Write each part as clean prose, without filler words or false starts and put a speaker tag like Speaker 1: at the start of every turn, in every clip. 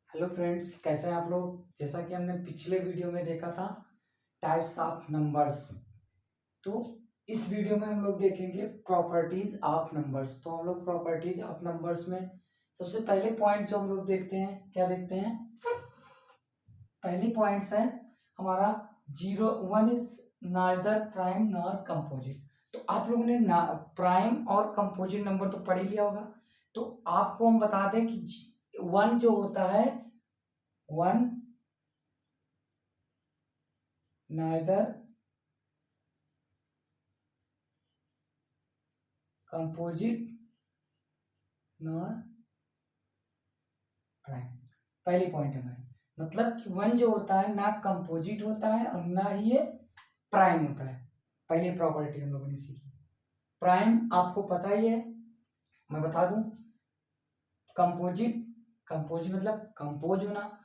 Speaker 1: Hello friends, कैसे हैं आप लोग। जैसा कि हमने पिछले वीडियो में देखा था टाइप्स ऑफ नंबर्स, तो इस वीडियो में हम लोग देखेंगे प्रॉपर्टीज ऑफ नंबर्स। तो हम लोग प्रॉपर्टीज ऑफ नंबर्स में सबसे पहले पॉइंट जो हम लोग देखते हैं, क्या देखते हैं। पहली पॉइंट्स है हमारा 0 1 is neither prime nor composite. तो आप लोगों ने प्राइम और कंपोजिट नंबर तो पढ़ ही लिया होगा। तो आपको हम बता दें कि 1 जो होता है, 1 neither composite nor प्राइम। पहली पॉइंट है हमारी, मतलब कि 1 जो होता है ना कंपोजिट होता है और ना ही ये प्राइम होता है। पहली प्रॉपर्टी हम लोगों ने सीखी। प्राइम आपको पता ही है, मैं बता दूं। कंपोजिट, कंपोजिट मतलब कंपोज होना।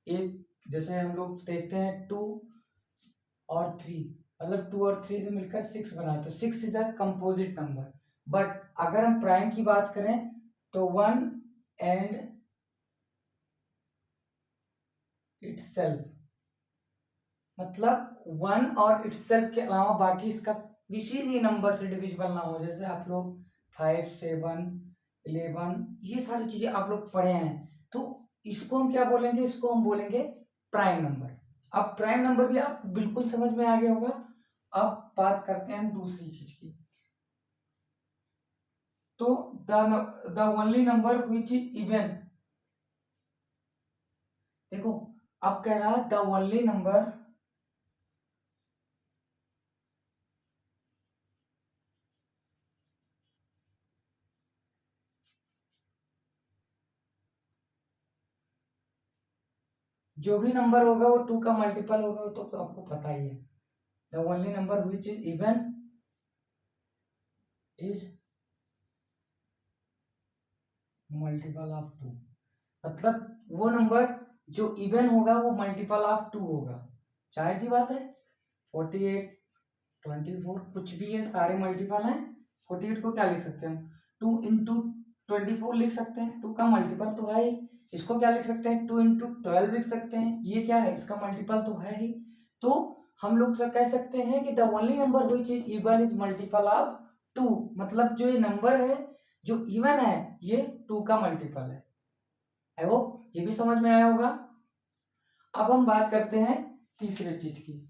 Speaker 1: एक जैसे हम लोग देखते हैं 2 और 3, मतलब 2 और 3 से मिलकर 6 बना, तो 6 is a composite number. But अगर हम प्राइम की बात करें तो 1 एंड इटसेल्फ, मतलब 1 और इटसेल्फ के अलावा बाकी इसका किसी भी नंबर से डिविजिबल ना हो। जैसे आप लोग 5 7 11 ये सारी चीजें आप लोग पढ़े हैं, तो इसको हम क्या बोलेंगे, इसको हम बोलेंगे प्राइम नंबर। अब प्राइम नंबर भी आपको बिल्कुल समझ में आ गया होगा। अब बात करते हैं दूसरी चीज की। तो the only number which is even, देखो अब कह रहा है द ओनली नंबर जो भी नंबर होगा वो 2 का मल्टीपल होगा, वो तो आपको पता ही है। The only number which is even is multiple of 2, मतलब वो नंबर जो इवन होगा वो मल्टीपल ऑफ 2 होगा। जाहिर सी बात है, 48 24 कुछ भी है, सारे मल्टीपल हैं। 48 को क्या लिख सकते हैं हम, 2 इंटू 24 लिख सकते हैं, 2 का मल्टीपल तो है ही। इसको क्या लिख सकते हैं, 2 इंटू 12 लिख सकते हैं, ये क्या है, इसका मल्टीपल तो है ही। तो हम लोग से कह सकते हैं कि the only number which is even is multiple of 2, मतलब जो ये नंबर है जो इवन है ये 2 का मल्टीपल है। आई होप ये भी समझ में आया होगा। अब हम बात करते हैं तीसरे चीज की।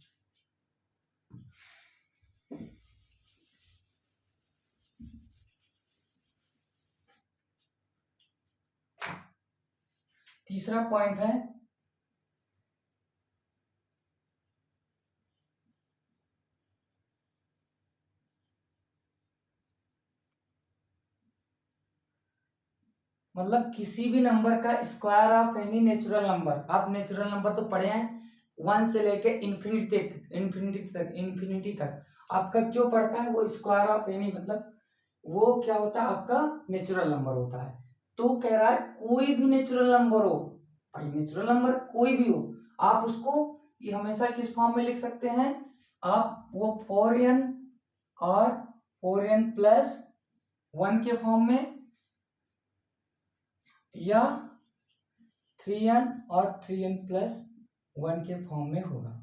Speaker 1: तीसरा पॉइंट है मतलब किसी भी नंबर का square of any natural number. आप नेचुरल नंबर तो पढ़े हैं, 1 से लेके इन्फिनिटी तक, इन्फिनिटी तक आपका जो पढ़ता है वो स्क्वायर ऑफ एनी, मतलब वो क्या होता है, आपका नेचुरल नंबर होता है। तो कह रहा है कोई भी नेचुरल नंबर हो, भाई नेचुरल नंबर कोई भी हो, आप उसको ये हमेशा किस फॉर्म में लिख सकते हैं, आप वो 4n और 4n प्लस 1 के फॉर्म में, या 3n और 3n प्लस 1 के फॉर्म में होगा।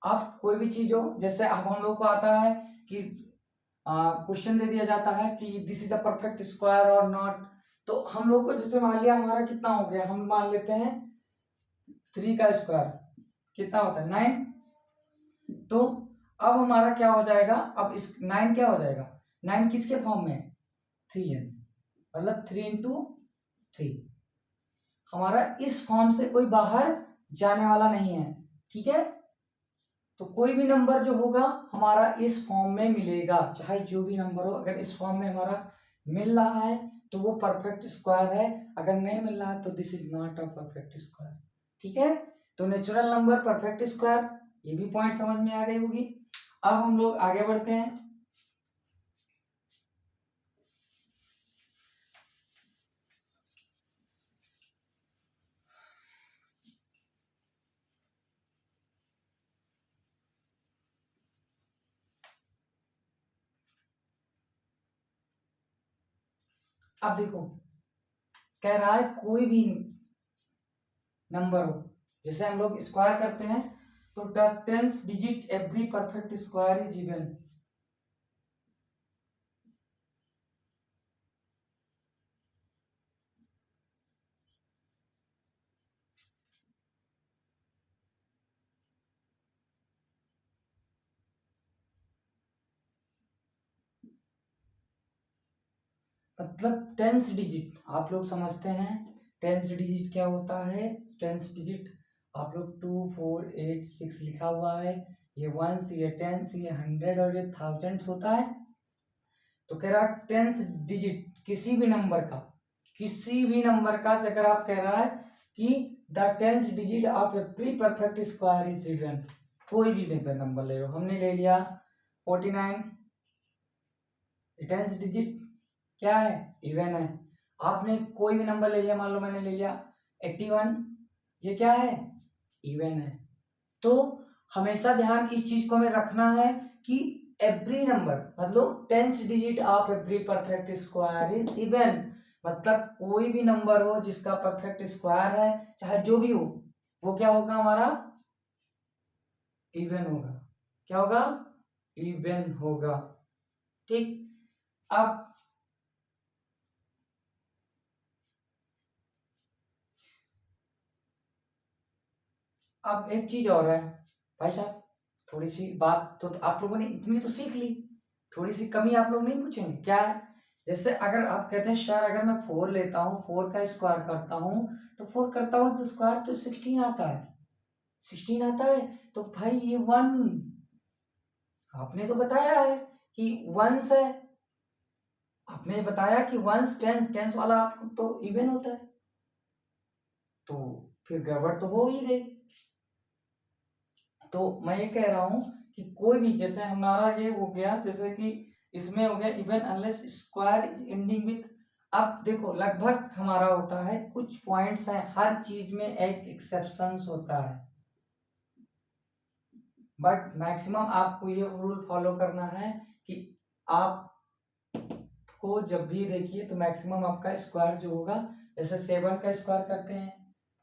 Speaker 1: अब कोई भी चीज हो, जैसे अब हम लोग को आता है कि क्वेश्चन दे दिया जाता है कि this is a perfect square और नॉट, तो हम लोग को जैसे मान लिया हमारा कितना हो गया, हम मान लेते हैं 3 का स्क्वायर कितना होता है 9। तो अब हमारा क्या हो जाएगा, अब इस 9 क्या हो जाएगा, 9 किसके फॉर्म में, 3n, मतलब 3 इंटू 3। हमारा इस फॉर्म से कोई बाहर जाने वाला नहीं है, ठीक है। तो कोई भी नंबर जो होगा हमारा इस फॉर्म में मिलेगा, चाहे जो भी नंबर हो, अगर इस फॉर्म में हमारा मिल रहा है तो वो परफेक्ट स्क्वायर है, अगर नहीं मिल रहा है तो this is not a perfect square, ठीक है। तो नेचुरल नंबर परफेक्ट स्क्वायर, ये भी पॉइंट समझ में आ गई होगी। अब हम लोग आगे बढ़ते हैं। अब देखो, कह रहा है कोई भी नंबर हो, जैसे हम लोग स्क्वायर करते हैं तो the tens digit every perfect square is even. मतलब टेंस डिजिट आप लोग समझते हैं, टेंस डिजिट क्या होता है। टेंस डिजिट आप लोग 2 4 8 6 लिखा हुआ है, ये वंस, ये टेंस, ये 100 और ये थाउजेंड्स होता है। तो कह रहा टेंस डिजिट किसी भी नंबर का, किसी भी नंबर का अगर आप कह रहा है कि the tens digit of every perfect square is even, कोई भी नंबर ले लो, हमने ले लिया 49, टेंस डिजिट क्या है, इवन है। आपने कोई भी नंबर ले लिया, मान लो मैंने ले लिया 81, ये क्या है, इवन है। तो हमेशा ध्यान इस चीज को हमें रखना है कि एवरी नंबर मतलब tens digit of every perfect square is even, मतलब कोई भी नंबर हो जिसका परफेक्ट स्क्वायर है, चाहे जो भी हो, वो क्या होगा, हमारा इवन होगा। क्या होगा, इवन होगा। ठीक, अब एक चीज और है भाई साहब, थोड़ी सी बात तो आप लोगों ने इतनी तो सीख ली, थोड़ी सी कमी आप लोग नहीं पूछेंगे क्या है। जैसे अगर आप कहते हैं सर अगर मैं 4 लेता हूँ, 4 का स्क्वायर करता हूँ, तो 4 करता हूँ तो स्क्वायर तो 16 आता है, 16 आता है। तो भाई ये 1 आपने तो बताया है कि वंस है, आपने बताया कि वंस टेंस, टेंस वाला आपको तो इवन होता है, तो फिर गड़बड़ तो हो ही गई। तो मैं ये कह रहा हूं कि कोई भी, जैसे हमारा ये हो गया, जैसे कि इसमें हो गया even unless square is ending with. अब देखो लगभग हमारा होता है, कुछ पॉइंट्स हैं, हर चीज में एक एक्सेप्शंस होता है, बट मैक्सिमम आपको ये रूल फॉलो करना है कि आप को जब भी देखिए तो मैक्सिमम आपका स्क्वायर जो होगा, जैसे 7 का स्क्वायर करते हैं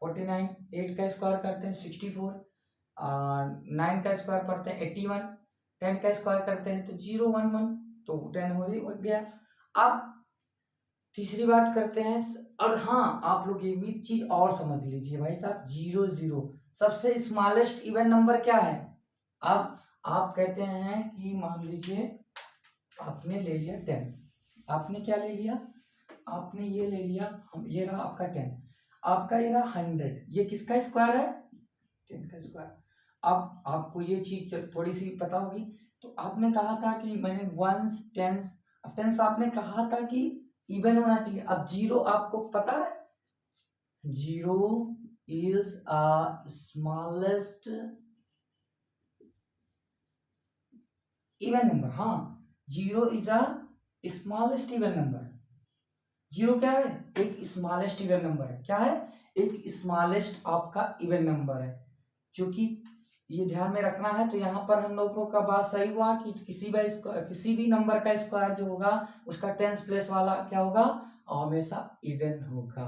Speaker 1: 49, 8 का स्क्वायर करते हैं 64, 9 का स्क्वायर करते हैं 81, 10 का स्क्वायर करते हैं तो 011, तो 10 हो गया। अब तीसरी बात करते हैं, और हाँ आप लोग ये भी चीज और समझ लीजिए भाई साहब, 0 0 सबसे स्मॉलेस्ट इवन नंबर क्या है। अब आप कहते हैं कि मान लीजिए आपने ले लिया 10, आपने क्या ले लिया, आपने ये ले लिया, हम ये रहा आपका 10, आपका ये रहा 100, ये किसका स्क्वायर है, 10 का स्क्वायर। अब आपको ये चीज थोड़ी सी पता होगी, तो आपने कहा था कि मैंने वंस टेंस, अब टेंस आपने कहा था कि इवन होना चाहिए। अब 0 आपको पता है, 0 इज स्मॉलेस्ट इवन नंबर, हाँ 0 इज स्मॉलेस्ट इवन नंबर। 0 क्या है, एक स्मॉलेस्ट इवन नंबर है, क्या है, एक स्मॉलेस्ट आपका इवन नंबर है। क्योंकि ये ध्यान में रखना है, तो यहाँ पर हम लोगों का बात सही हुआ कि किसी भी नंबर का स्क्वायर जो होगा उसका टेंस प्लेस वाला क्या होगा, हमेशा इवन होगा।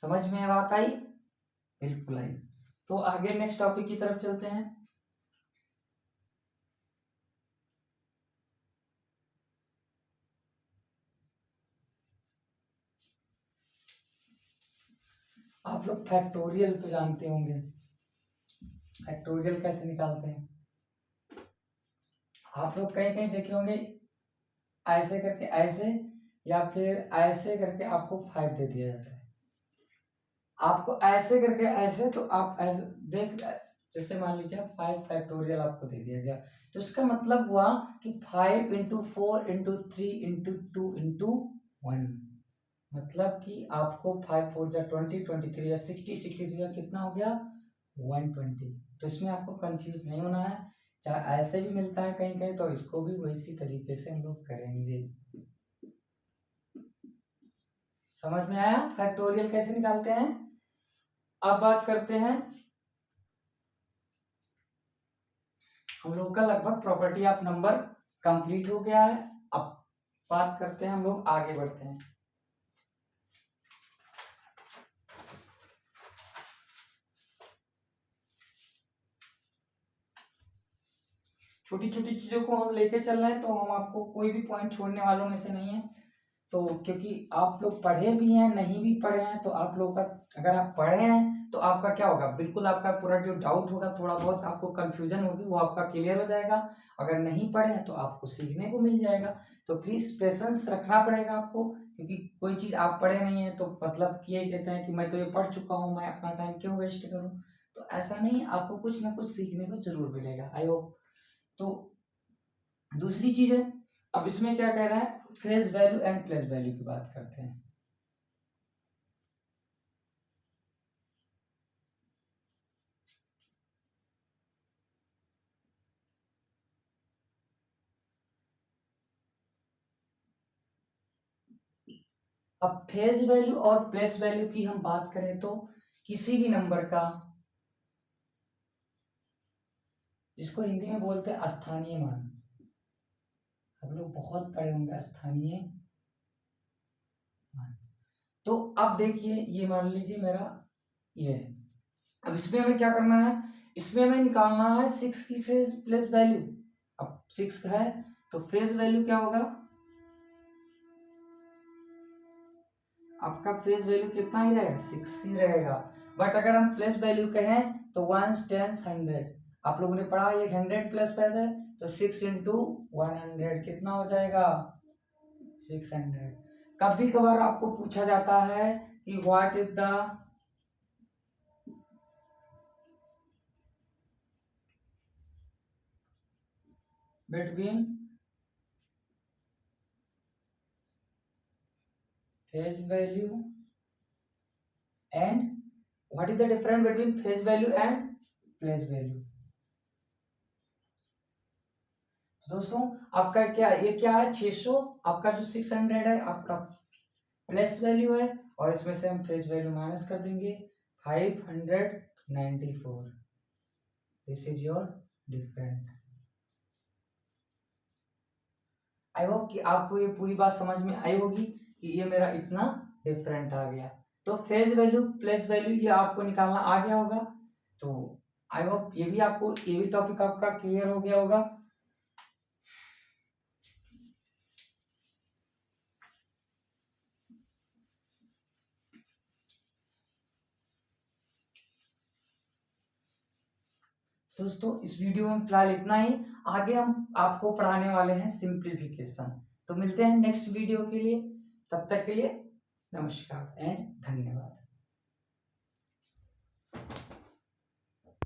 Speaker 1: समझ में बात आई, बिल्कुल आई। तो आगे नेक्स्ट टॉपिक की तरफ चलते हैं। आप लोग फैक्टोरियल तो जानते होंगे, फैक्टोरियल कैसे निकालते हैं, आप लोग कहीं कहीं देखे होंगे, ऐसे करके ऐसे, या फिर ऐसे करके आपको 5 दे दिया जाता है, आपको ऐसे करके ऐसे, तो आप ऐसे देख, जैसे मान लीजिए 5 फैक्टोरियल आपको दे दिया गया, तो इसका मतलब हुआ कि 5 इंटू 4 इंटू 3 इंटू 2 इंटू 1, मतलब कि आपको 5 4 जा 20, 23 या 60, 63 या कितना हो गया 120। तो इसमें आपको कंफ्यूज नहीं होना है, चाहे ऐसे भी मिलता है कहीं कहीं, तो इसको भी वैसी तरीके से हम लोग करेंगे। समझ में आया फैक्टोरियल कैसे निकालते हैं। अब बात करते हैं, हम लोग का लगभग प्रॉपर्टी ऑफ नंबर कंप्लीट हो गया है। अब बात करते हैं, हम लोग आगे बढ़ते हैं। छोटी छोटी चीजों को हम लेके चल रहे हैं, तो हम आपको कोई भी पॉइंट छोड़ने वालों में से नहीं है। तो क्योंकि आप लोग पढ़े भी हैं, नहीं भी पढ़े हैं, तो आप लोगों का, अगर आप पढ़े हैं तो आपका क्या होगा, बिल्कुल आपका पूरा जो डाउट होगा, थोड़ा बहुत आपको कंफ्यूजन होगी, वो आपका क्लियर हो जाएगा। अगर नहीं पढ़े हैं तो आपको सीखने को मिल जाएगा। तो प्लीज पेशेंस रखना पड़ेगा आपको, क्योंकि कोई चीज आप पढ़े नहीं है तो मतलब ये कहते हैं कि मैं तो ये पढ़ चुका हूँ, मैं अपना टाइम क्यों वेस्ट करूँ। तो ऐसा नहीं, आपको कुछ ना कुछ सीखने को जरूर मिलेगा, आई होप। तो दूसरी चीज है, अब इसमें क्या कह रहा है, face value and place value की बात करते हैं। अब फेस वैल्यू और प्लेस वैल्यू की हम बात करें तो किसी भी नंबर का, जिसको हिंदी में बोलते हैं स्थानीय मान, हम लोग बहुत पढ़े होंगे स्थानीय मान। तो अब देखिए, ये मान लीजिए मेरा ये है। अब इसमें हमें क्या करना है, इसमें हमें निकालना है 6 की फेज प्लेस वैल्यू। अब 6 है तो फेज वैल्यू क्या होगा, आपका फेज वैल्यू कितना ही रहेगा, 6 ही रहेगा। बट अगर हम प्लेस वैल्यू कहें तो 1 10 100, आप लोगों ने पढ़ा ये 100 प्लस पैदा है, तो 6 इंटू 100 कितना हो जाएगा, 600। कभी कभार आपको पूछा जाता है कि what is the between phase value and, what is the difference between phase value and place value. दोस्तों आपका क्या, ये क्या है 600, आपका जो 600 है आपका प्लेस वैल्यू है, और इसमें से हम फेज वैल्यू माइनस कर देंगे 594। This is your different. I hope कि आपको ये पूरी बात समझ में आई होगी कि ये मेरा इतना डिफरेंट आ गया। तो फेज वैल्यू प्लेस वैल्यू ये आपको निकालना आ गया होगा। तो आई होप ये भी टॉपिक आपका क्लियर हो गया होगा। दोस्तों इस वीडियो में फिलहाल इतना ही, आगे हम आपको पढ़ाने वाले हैं सिंप्लीफिकेशन। तो मिलते हैं नेक्स्ट वीडियो के लिए, तब तक के लिए नमस्कार एंड धन्यवाद।